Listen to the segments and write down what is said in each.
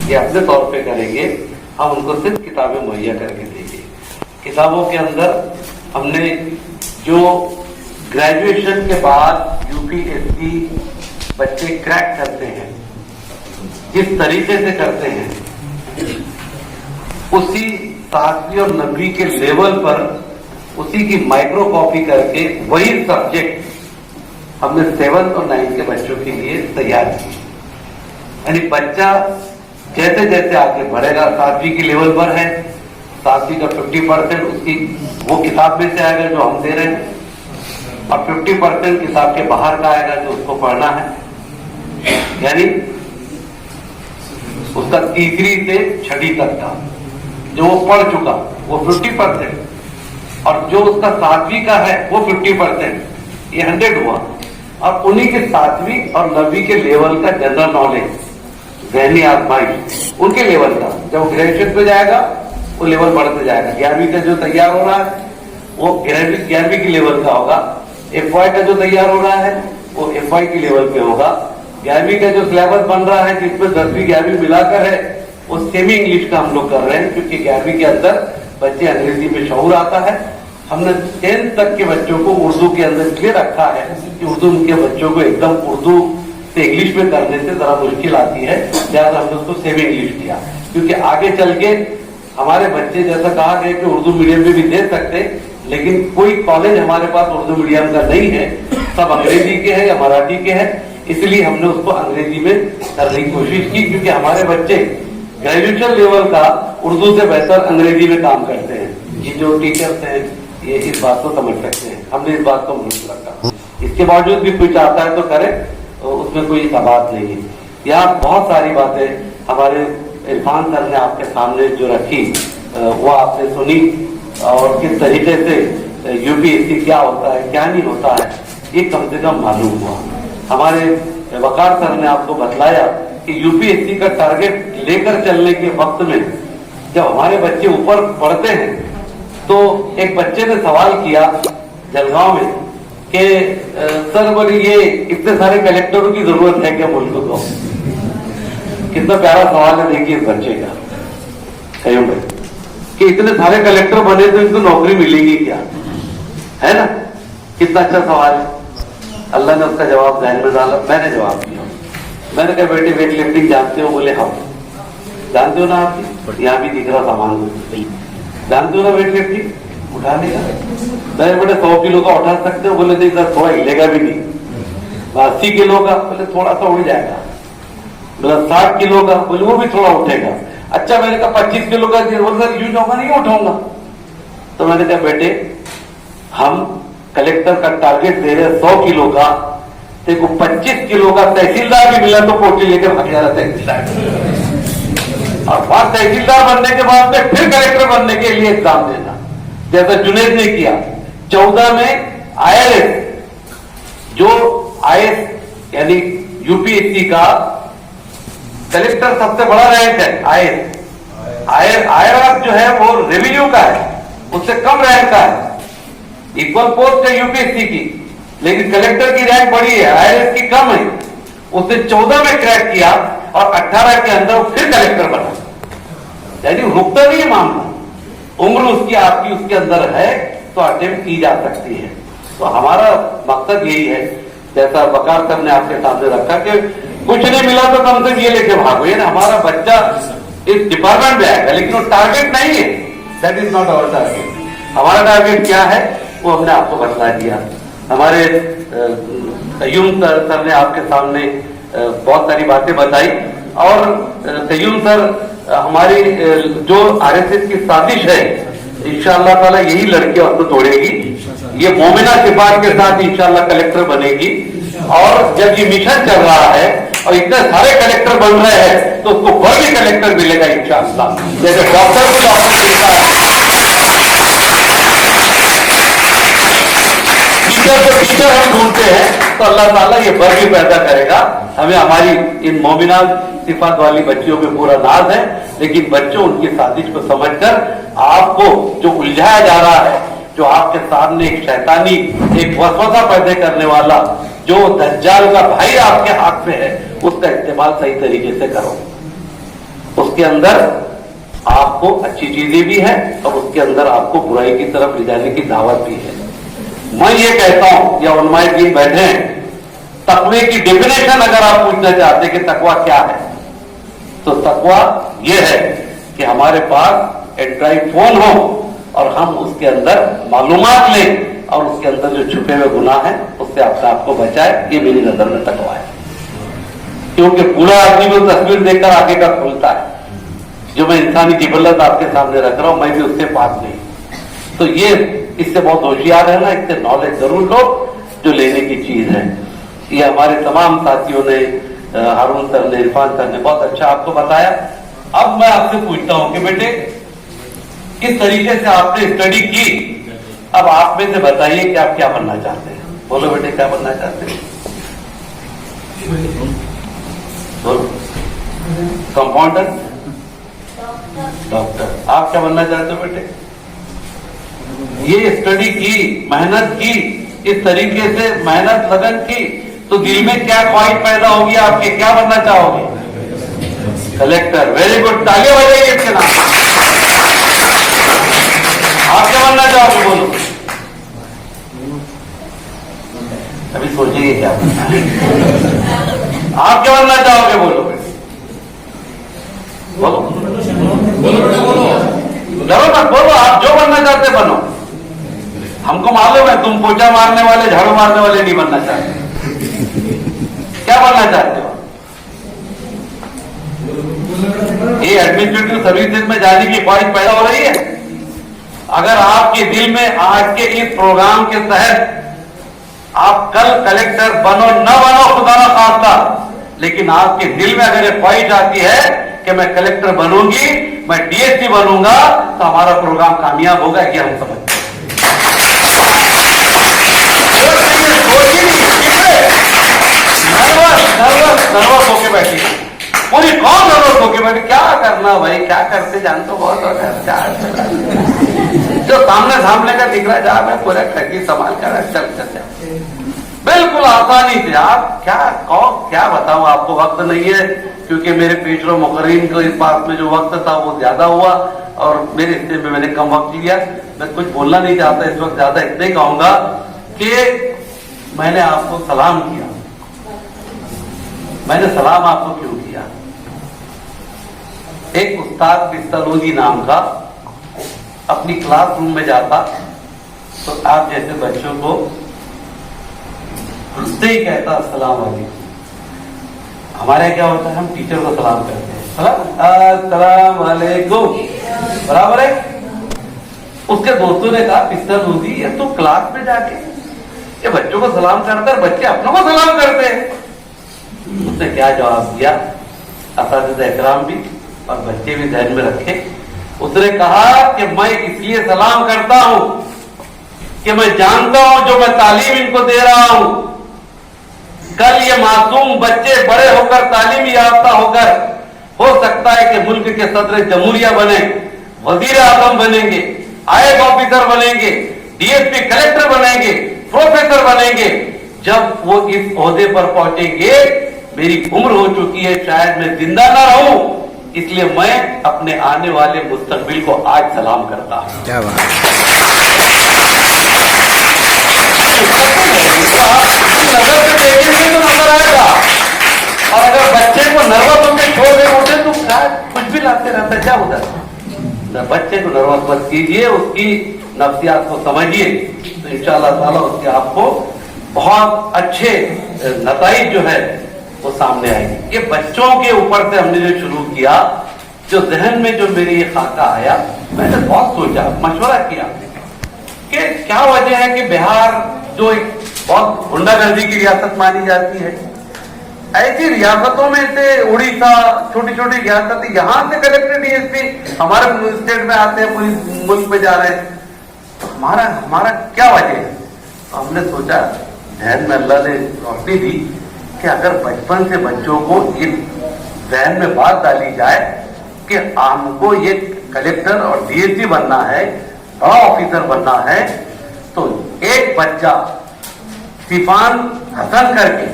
ये अपने तौर पे करेंगे, हम उनको सिर्फ किताबें मुहैया करके देंगे। किताबों के अंदर हमने जो ग्रेजुएशन के बाद यूपीएससी बच्चे क्रैक करते हैं, जिस तरीके से करते हैं, उसी 7वीं और 9वीं के लेवल पर उसी की माइक्रो कॉपी करके वही सब्जेक्ट हमने 7th और 9th के बच्चों के लिए तैयार की। यानी बच्चा जैसे जैसे आगे बढ़ेगा, 7वीं की लेवल पर है, 7वीं का 50% उसकी वो किताब में से आएगा जो हम दे रहे हैं, और 50% किताब के बाहर का आएगा जो उसको पढ़ना है। यानी उसका 3री से 6वीं तक का जो वो पढ़ चुका वो 50%, और जो उसका 7वीं का है वो 50%, ये 100 हुआ। और उन्हीं के 7वीं और 9वीं के लेवल का जनरल नॉलेज, जहनी आजमाइश, उनके लेवल का जब ग्रेजुएशन पे जाएगा वो लेवल बढ़ते जाएगा। 11वीं का जो तैयार हो रहा है वो 11वीं की लेवल का होगा, FY का जो तैयार हो रहा है वो FY की लेवल पे होगा, 11वीं का जो सिलेबस बन रहा है जिसमें 10वीं 11वीं मिलाकर है वो सेमी इंग्लिश का हम लोग कर रहे हैं, क्योंकि 11वीं के अंदर बच्चे अंग्रेजी में शऊर आता है। हमने 10th तक के बच्चों को उर्दू के अंदर इसलिए रखा है कि उर्दू के बच्चों को एकदम उर्दू से इंग्लिश में करने से जरा मुश्किल आती है, लिहाजा हमने उसको सेमी इंग्लिश किया। क्योंकि आगे चल के हमारे बच्चे, जैसा कहा गया कि उर्दू मीडियम में भी दे सकते, लेकिन कोई कॉलेज हमारे पास उर्दू मीडियम का नहीं है, सब अंग्रेजी के हैं या मराठी के हैं, इसलिए हमने उसको अंग्रेजी में करने की कोशिश की। क्योंकि हमारे बच्चे ग्रेजुएशन लेवल का उर्दू से बेहतर अंग्रेजी में काम करते हैं। ये जो टीचर्स हैं ये इस बात को समझ सकते हैं, हमने इस बात को मनुष्य रखा। इसके बावजूद भी कोई चाहता है तो करे, तो उसमें कोई बात नहीं है। यहाँ बहुत सारी बातें हमारे इरफान सर ने आपके सामने जो रखी वो आपने सुनी, और किस तरीके से यूपीएससी क्या होता है क्या नहीं होता है ये कम से कम मालूम हुआ। हमारे वकार सर ने आपको बतलाया कि यूपीएससी का टारगेट लेकर चलने के वक्त में जब हमारे बच्चे ऊपर पढ़ते हैं तो एक बच्चे ने सवाल किया जलगांव में कि सर बोले ये इतने सारे कलेक्टरों की जरूरत है क्या मुल्क को? कितना प्यारा सवाल है, देखिए इस बच्चे का कहीं में कि इतने सारे कलेक्टर बने तो इनको नौकरी मिलेगी क्या, है ना? कितना अच्छा सवाल है। अल्लाह ने उसका जवाब ध्यान में डाला, मैंने जवाब दिया। मैंने कहा बेटे वेट लिफ्टिंग जानते हो? बोले हाँ। जानते हो ना आप? यहाँ भी दिख रहा सामान, जानते हो ना वेट लिफ्टिंग उठाने का? मैंने बेटे 100 किलो का उठा सकते हो? बोले नहीं सर थोड़ा हिलेगा भी नहीं। 80 किलो का? बोले थोड़ा सा उड़ जाएगा। बोला 60 किलो का? बोले वो भी थोड़ा उठेगा। अच्छा मैंने कहा 25 किलो का? बोले सर यूज होगा नहीं उठाऊंगा। तो मैंने कहा बेटे हम कलेक्टर का टारगेट दे रहे 100 किलो का, देखो 25 किलो का तहसीलदार भी मिला तो पोटी लेकर भाग जा रहा तहसीलदार, और वहां तहसीलदार बनने के बाद में फिर कलेक्टर बनने के लिए एग्जाम देना, जैसा जुनेद ने किया। 14 में IRS, जो IAS यानी यूपीएससी का कलेक्टर सबसे बड़ा रैंक है। IRS जो है वो रेवेन्यू का है, उससे कम रैंक का है, इक्वल पोस्ट है यूपीएससी की, लेकिन कलेक्टर की रैंक बड़ी है, IRS की कम है। उसने 14 में क्रैक किया और 18 के अंदर फिर कलेक्टर बना। यानी रुकता नहीं है मामला, उम्र उसकी आपकी उसके अंदर है तो अटेम्प्ट की जा सकती है। तो हमारा मकसद यही है, जैसा वकार सर ने आपके सामने रखा कि कुछ नहीं मिला तो कम से ये लेके भागो। ये ना हमारा बच्चा इस डिपार्टमेंट में आएगा, लेकिन वो टारगेट नहीं है, that is not our target. हमारा टारगेट क्या है वो हमने आपको बता दिया। हमारे तय्यूम सर ने आपके सामने बहुत सारी बातें बताई, और तय्यूम सर हमारी जो आरएसएस की साजिश है इंशाअल्लाह ताला यही लड़के और तोड़ेगी। ये मोमिना सिफात के साथ इंशाअल्लाह कलेक्टर बनेगी, और जब ये मिशन चल रहा है और इतने सारे कलेक्टर बन रहे हैं तो उसको कोई भी कलेक्टर मिलेगा इंशाअल्लाह। जैसे डॉक्टर को डॉक्टर मिलता है, टीचर हम ढूंढते हैं, तो अल्लाह ताला ये वर्ग भी पैदा करेगा। हमें हमारी इन मोमिना सिफात वाली बच्चियों पे पूरा नाज है, लेकिन बच्चों उनकी साजिश को समझकर आपको जो उलझाया जा रहा है, जो आपके सामने एक शैतानी एक वसवसा पैदा करने वाला जो दज्जाल का भाई आपके हाथ में है, उसका इस्तेमाल सही तरीके से करो। اس کے اندر آپ کو اچھی چیزیں بھی ہیں اور اس کے اندر آپ کو برائی کی طرف لے جانے کی دعوت بھی ہے. میں یہ کہتا ہوں، یا علماء دین بیٹھے ہیں، تقوی کی ڈیفینیشن اگر آپ پوچھنا چاہتے کہ تقوی کیا ہے، تو تقوی یہ ہے کہ ہمارے پاس اینڈرائڈ فون ہو اور ہم اس کے اندر معلومات لیں اور اس کے اندر جو چھپے ہوئے گناہ ہیں اس سے آپ کو بچائے. یہ میری نظر میں تقوی ہے. کیونکہ بوڑھا آدمی کو تصویر دیکھ کر آگے کا کھولتا ہے. جو میں انسانی جبلت آپ کے سامنے رکھ رہا ہوں، میں بھی اس سے پاس نہیں. تو یہ اس سے بہت ہوشیار ہے نا، اس سے نالج ضرور لو جو لینے کی چیز ہے. یہ ہمارے تمام ساتھیوں نے، ہارون سر نے، عرفان سر نے بہت اچھا آپ کو بتایا. اب میں آپ سے پوچھتا ہوں کہ بیٹے کس طریقے سے آپ نے اسٹڈی کی، اب آپ میں سے بتائیے کہ آپ کیا بننا چاہتے ہیں. بولو بیٹے کیا بننا چاہتے ہیں؟ بولو. Compounder, doctor. آپ کیا بننا چاہتے ہو بیٹے؟ یہ اسٹڈی کی، محنت کی، اس طریقے سے محنت لگن کی تو دل میں کیا خواہش پیدا ہوگی آپ کے؟ کیا بننا چاہو گے؟ کلیکٹر. ویری گڈ، تالیاں بجائیے اس کے نام. آپ کیا بننا چاہو گے؟ بولو. ابھی سوچیے کیا بننا ہے. آپ کیا بننا چاہو گے؟ بولو بولو. ڈرو مت، بولو. آپ جو بننا چاہتے بنو. ہم کو معلوم ہے تم پوچھا مارنے والے، جھاڑو مارنے والے نہیں بننا چاہتے. کیا بننا چاہتے ہو؟ یہ ایڈمنسٹریٹو سروسز میں جانے کی خواہش پیدا ہو رہی ہے. اگر آپ کے دل میں آج کے اس پروگرام کے تحت آپ کل کلیکٹر بنو نہ بنو خدا نہ خواستہ، لیکن آپ کے دل میں اگر یہ خواہش آتی ہے کہ میں کلیکٹر بنوں گی، میں ڈی ایس پی بنوں گا، تو ہمارا پروگرام کامیاب ہوگا. کہ ہم سمجھتے ہیں نروس ہو کے بیٹھی، پوری قوم نروس ہو کے بیٹھی. کیا کرنا بھائی، کیا کرتے جان تو بہت جو سامنے کا دکھ رہا ہے، جہاں میں پورا ٹھگی سنبھال کر چل بالکل آسانی سے. آپ کیا بتاؤں، آپ کو وقت نہیں ہے کیونکہ میرے پیشرو مقررین کو اس بات میں جو وقت تھا وہ زیادہ ہوا اور میرے حصے میں نے کم وقت لیا. میں کچھ بولنا نہیں چاہتا اس وقت، زیادہ اتنا ہی کہوں گا کہ میں نے آپ کو سلام کیا. میں نے سلام آپ کو کیوں کیا؟ ایک استاد پستلودی نام کا اپنی کلاس روم میں جاتا تو آپ جیسے بچوں کو سے ہی کہتا السلام علیکم. ہمارے کیا ہوتا ہے، ہم ٹیچر کو سلام کرتے ہیں، السلام علیکم، برابر ہے. اس کے دوستوں نے کہا پستلودی یہ تو کلاس میں جا کے یہ بچوں کو سلام کرتا ہے، بچے اپنوں کو سلام کرتے ہیں. اس نے کیا جواب دیا؟ اساتذہ اکرام بھی اور بچے بھی ذہن میں رکھے. اس نے کہا کہ میں اس لیے سلام کرتا ہوں کہ میں جانتا ہوں جو میں تعلیم ان کو دے رہا ہوں، کل یہ معصوم بچے بڑے ہو کر تعلیم یافتہ ہو کر ہو سکتا ہے کہ ملک کے صدر جمہوریہ بنے، وزیر اعظم بنیں گے، IAS آفیسر بنیں گے، DSP کلیکٹر بنیں گے، پروفیسر بنیں گے. جب وہ اس عہدے پر پہنچیں گے میری عمر ہو چکی ہے، شاید میں زندہ نہ رہوں، اس لیے میں اپنے آنے والے مستقبل کو آج سلام کرتا ہوں. کیا بات نظر سے دیکھیں گے تو نظر آئے گا. اور اگر بچے کو نروس ہو کے چھوڑ دے ہوتے تو کچھ بھی لاتے رہتا ہے. کیا ہوتا ہے؟ بچے کو نروس مت کیجیے، اس کی نفسیات کو سمجھیے تو انشاءاللہ تعالیٰ اس کے آپ کو بہت اچھے نتائج جو ہے وہ سامنے آئے گی. یہ بچوں کے اوپر سے ہم نے جو شروع کیا، جو ذہن میں جو میری یہ خاکہ آیا، میں نے بہت سوچا، مشورہ کیا کہ کیا وجہ ہے کہ بہار جو ایک بہت غنڈہ گردی کی ریاست مانی جاتی ہے، ایسی ریاستوں میں سے اڑیسہ چھوٹی چھوٹی ریاست، یہاں سے کلیکٹر DSP ہمارے اسٹیٹ میں آتے ہیں، پوری ملک میں جا رہے ہیں، تو ہمارا کیا وجہ ہے؟ تو ہم نے سوچا، ذہن میں اللہ نے روشنی دی کہ اگر بچپن سے بچوں کو یہ ذہن میں بات ڈالی جائے کہ ہم کو یہ کلیکٹر اور DSP بننا ہے، بڑا آفیسر بننا ہے، تو ایک بچہ سیفان حسن کر کے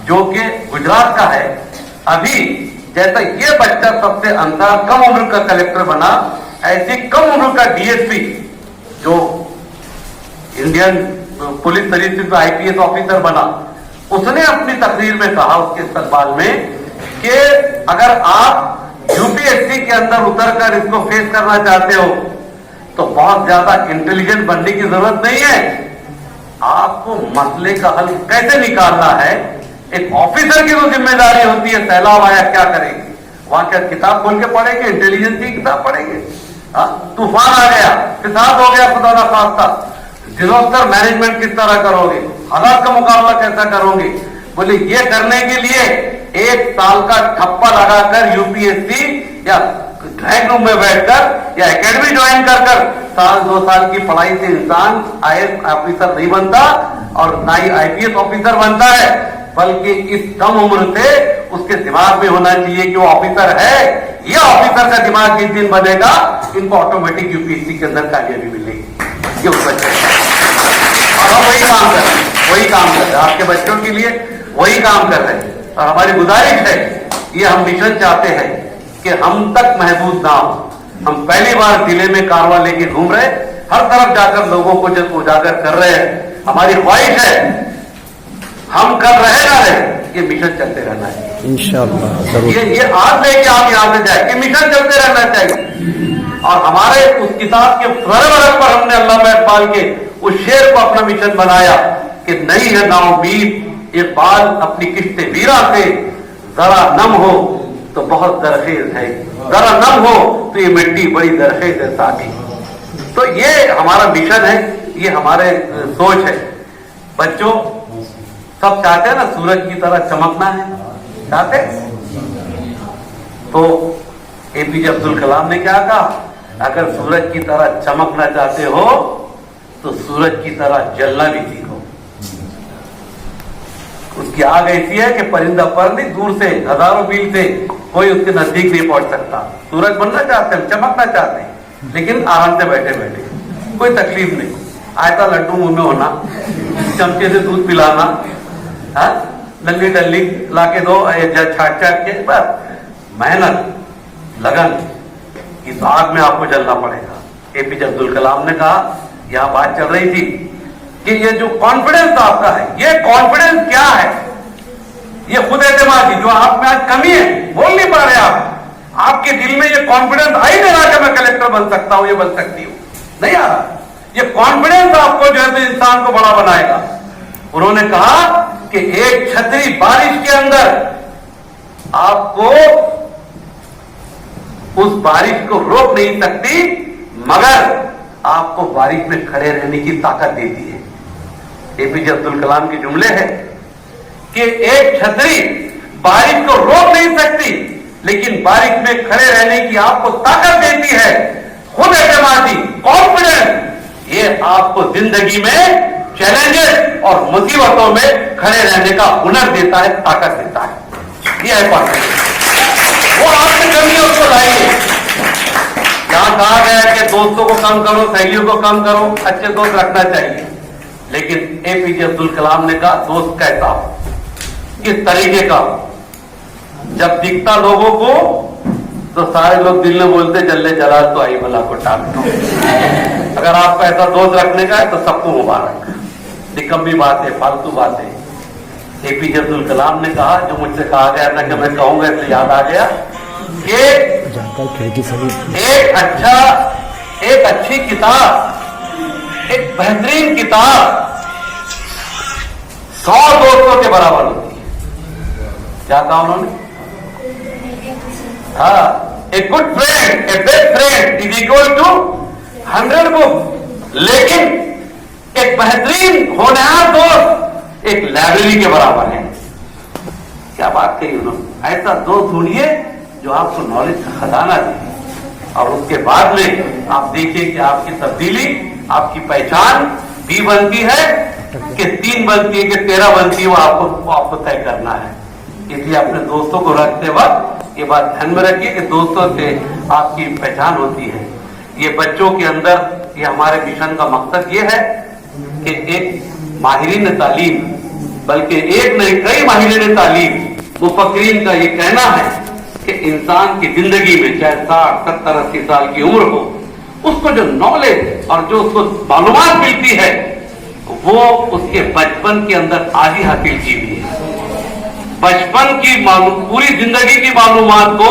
جو کہ گجرات کا ہے، ابھی जैसा ये बच्चा सबसे अंधा कम उम्र का कलेक्टर बना, ऐसे कम उम्र का डीएसपी जो इंडियन पुलिस सर्विस में आईपीएस ऑफिसर बना, उसने अपनी तकरीर में कहा उसके इस्तकबाल में कि अगर आप यूपीएससी के अंदर उतरकर इसको फेस करना चाहते हो तो बहुत ज्यादा इंटेलिजेंट बनने की जरूरत नहीं है, आपको मसले का हल कैसे निकालना है, एक ऑफिसर की तो जिम्मेदारी होती है। सैलाब आया क्या करेंगे, वहां क्या किताब खोल के पढ़ेंगे, इंटेलिजेंस की किताब पढ़ेंगे? तूफान आ गया, फिसाद हो गया, खुदा ना खास्ता, डिजास्टर मैनेजमेंट किस तरह करोगे, हालात का मुकाबला कैसा करोगे? बोले ये करने के लिए 1 साल का ठप्पा लगाकर यूपीएससी या ड्राइंग रूम में बैठकर या एकेडमी ज्वाइन कर 1-2 साल की पढ़ाई से इंसान आईएएस ऑफिसर नहीं बनता और ना ही आईपीएस ऑफिसर बनता है, बल्कि इस कम उम्र से उसके दिमाग में होना चाहिए कि वो ऑफिसर है। ये ऑफिसर का दिमाग जिस दिन बनेगा, इनको ऑटोमेटिक यूपीएससी के अंदर कामयाबी मिलेगी। ये उस बच्चे और हम वही काम कर रहे हैं, वही काम कर रहे हैं, आपके बच्चों के लिए वही काम कर रहे हैं। और हमारी गुजारिश है, ये हम मिशन चाहते हैं कि हम तक महदूद ना हो। हम पहली बार जिले में कारवां लेके घूम रहे, हर तरफ जाकर लोगों को जब उजागर कर रहे हैं। हमारी ख्वाहिश है हम कर रहे ना रहे, ये मिशन चलते रहना है इंशाअल्लाह जरूर। ये आज लेके आप यहां से जाए, ये मिशन चलते रहना चाहिए। और हमारे उस किताब के फरवरक पर हमने अल्लामा इकबाल के उस शेर को अपना मिशन बनाया कि नहीं है नाउमीद ये बाल अपनी किश्ते वीरा से, जरा नम हो तो बहुत दरखेज है, जरा नम हो तो ये मिट्टी बड़ी दरखेज है साथी। तो ये हमारा मिशन है, ये हमारे सोच है। बच्चों सब चाहते हैं ना सूरज की तरह चमकना है, चाहते? तो एपीजे अब्दुल कलाम ने क्या कहा, अगर सूरज की तरह चमकना चाहते हो तो सूरज की तरह जलना भी सीखो। उसकी आग ऐसी है कि परिंदा पर नहीं, दूर से हजारों मील से कोई उसके नजदीक नहीं पहुंच सकता। सूरज बनना चाहते हैं, चमकना चाहते हैं, लेकिन आराम से बैठे बैठे, कोई तकलीफ नहीं। आयता लड्डू मुंह में होना, चमचे से दूध पिलाना, नल्ली डल्ली लाके दो छाट छाट के, बस मेहनत लगन, इस आग में आपको जलना पड़ेगा। एपीजे अब्दुल कलाम ने कहा, यहां बात चल रही थी कि ये जो कॉन्फिडेंस आपका है, ये कॉन्फिडेंस क्या है? ये खुद एतमादी जो आप में आज कमी है, बोल नहीं पा रहे आप, आपके दिल में ये कॉन्फिडेंस आ ही नहीं रहा कि मैं कलेक्टर बन सकता हूं, ये बन सकती हूं, नहीं आ रहा। ये कॉन्फिडेंस आपको जो है तो इंसान को बड़ा बनाएगा। उन्होंने कहा कि एक छतरी बारिश के अंदर आपको उस बारिश को रोक नहीं सकती, मगर आपको बारिश में खड़े रहने की ताकत देती है। एपीजे अब्दुल कलाम के जुमले हैं कि एक छतरी बारिश को रोक नहीं सकती, लेकिन बारिश में खड़े रहने की आपको ताकत देती है। खुद एतमादी, कॉन्फिडेंस, ये आपको जिंदगी में चैलेंजेस और मुसीबतों में खड़े रहने का हुनर देता है, ताकत देता है। ये है कॉन्फिडेंस, वो आपकी कमी है, उसको लाइए। यहां कहा गया है कि दोस्तों को कम करो, सहेलियों को कम करो, अच्छे दोस्त रखना चाहिए, लेकिन एपीजे अब्दुल कलाम ने कहा दोस्त कैसा हो, किस तरीके का हो? जब दिखता लोगों को तो सारे लोग दिल में बोलते जल्ले जलाल तो आई भला को टाक दो। अगर आपको ऐसा दोस्त रखने का है तो सबको मुबारक। निकम्मी बात है, फालतू बात है। एपीजे अब्दुल कलाम ने कहा, जो मुझसे कहा गया था कि मैं कहूंगा इसलिए याद आ गया कि एक अच्छी किताब, एक बेहतरीन किताब 100 दोस्तों के बराबर होती है। क्या कहा उन्होंने? हाँ, a good friend, a best friend is equal to 100 book. लेकिन एक बेहतरीन होनहार दोस्त एक लाइब्रेरी के बराबर है। क्या बात कही उन्होंने। ऐसा दोस्त ढूंढिए जो आपको नॉलेज का खजाना दे, और उसके बाद में आप देखिए कि आपकी तब्दीली, आपकी पहचान भी बनती है कि 3 बनती है कि 13 बनती है, वो आपको तय करना है। इसलिए अपने दोस्तों को रखते वक्त ये बात ध्यान में रखिए कि दोस्तों से आपकी पहचान होती है। ये बच्चों के अंदर, ये हमारे मिशन का मकसद ये है कि एक माहिरीन तालीम, बल्कि एक नहीं कई माहिरीन तालीम, मुफक्कीरीन का ये कहना है کہ انسان کی زندگی میں چاہے 60 70 80 سال کی عمر ہو، اس کو جو نالج اور جو اس کو معلومات ملتی ہے وہ اس کے بچپن کے اندر آدھی حاصل کی ہوئی ہے. بچپن کی پوری زندگی کی معلومات کو،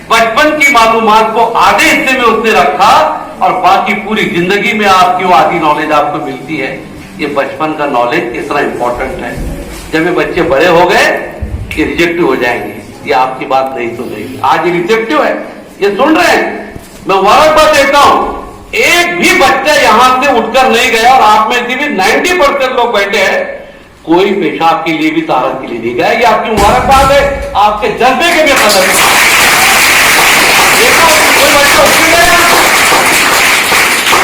بچپن کی معلومات کو آدھے حصے میں اس نے رکھا اور باقی پوری زندگی میں آپ کی وہ آدھی نالج آپ کو ملتی ہے. یہ بچپن کا نالج اتنا امپورٹنٹ ہے. جب یہ بچے بڑے ہو گئے یہ ریجیکٹ ہو جائیں گے. یہ آپ کی بات نہیں سن رہی، آج یہ ریسیپٹیو ہے، یہ سن رہے ہیں. میں مبارکباد دیتا ہوں، ایک بھی بچہ یہاں سے اٹھ کر نہیں گیا اور آپ میں سے بھی 90% لوگ بیٹھے ہیں، کوئی پیشاب کے لیے بھی طہارت کے لیے نہیں گیا. یہ آپ کی مبارکباد ہے، آپ کے جذبے کے بھی قدر ہے. کوئی بچہ اٹھ نہیں گیا.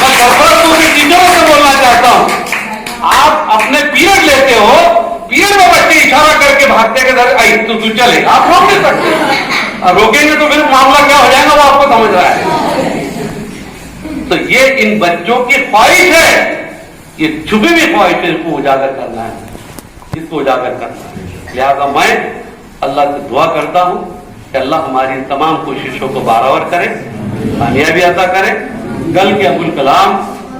میں سرپرست ٹیچروں سے بولنا چاہتا ہوں، آپ اپنے پیریڈ لیتے ہو، پیریڈ میں بچے اشارہ کر کے بھاگتے کے در آئی تو چلے، آپ روک نہیں سکتے. روکیں گے تو پھر معاملہ کیا ہو جائے گا وہ آپ کو سمجھ رہا ہے. تو یہ ان بچوں کی خواہش ہے، یہ چھپی ہوئی خواہش ہے، اس کو اجاگر کرنا ہے، اس کو اجاگر کرنا ہے. لہذا میں اللہ سے دعا کرتا ہوں کہ اللہ ہماری تمام کوششوں کو بارآور کرے، کامیابی عطا کرے. کل کے ابوالکلام،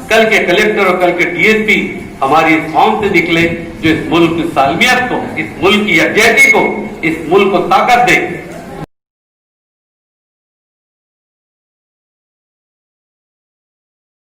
کل کے کلیکٹر اور کل کے ڈی ایس پی ہماری اس قوم سے نکلے جو اس ملک کی سالمیت کو، اس ملک کی یکجہتی کو، اس ملک کو طاقت دے.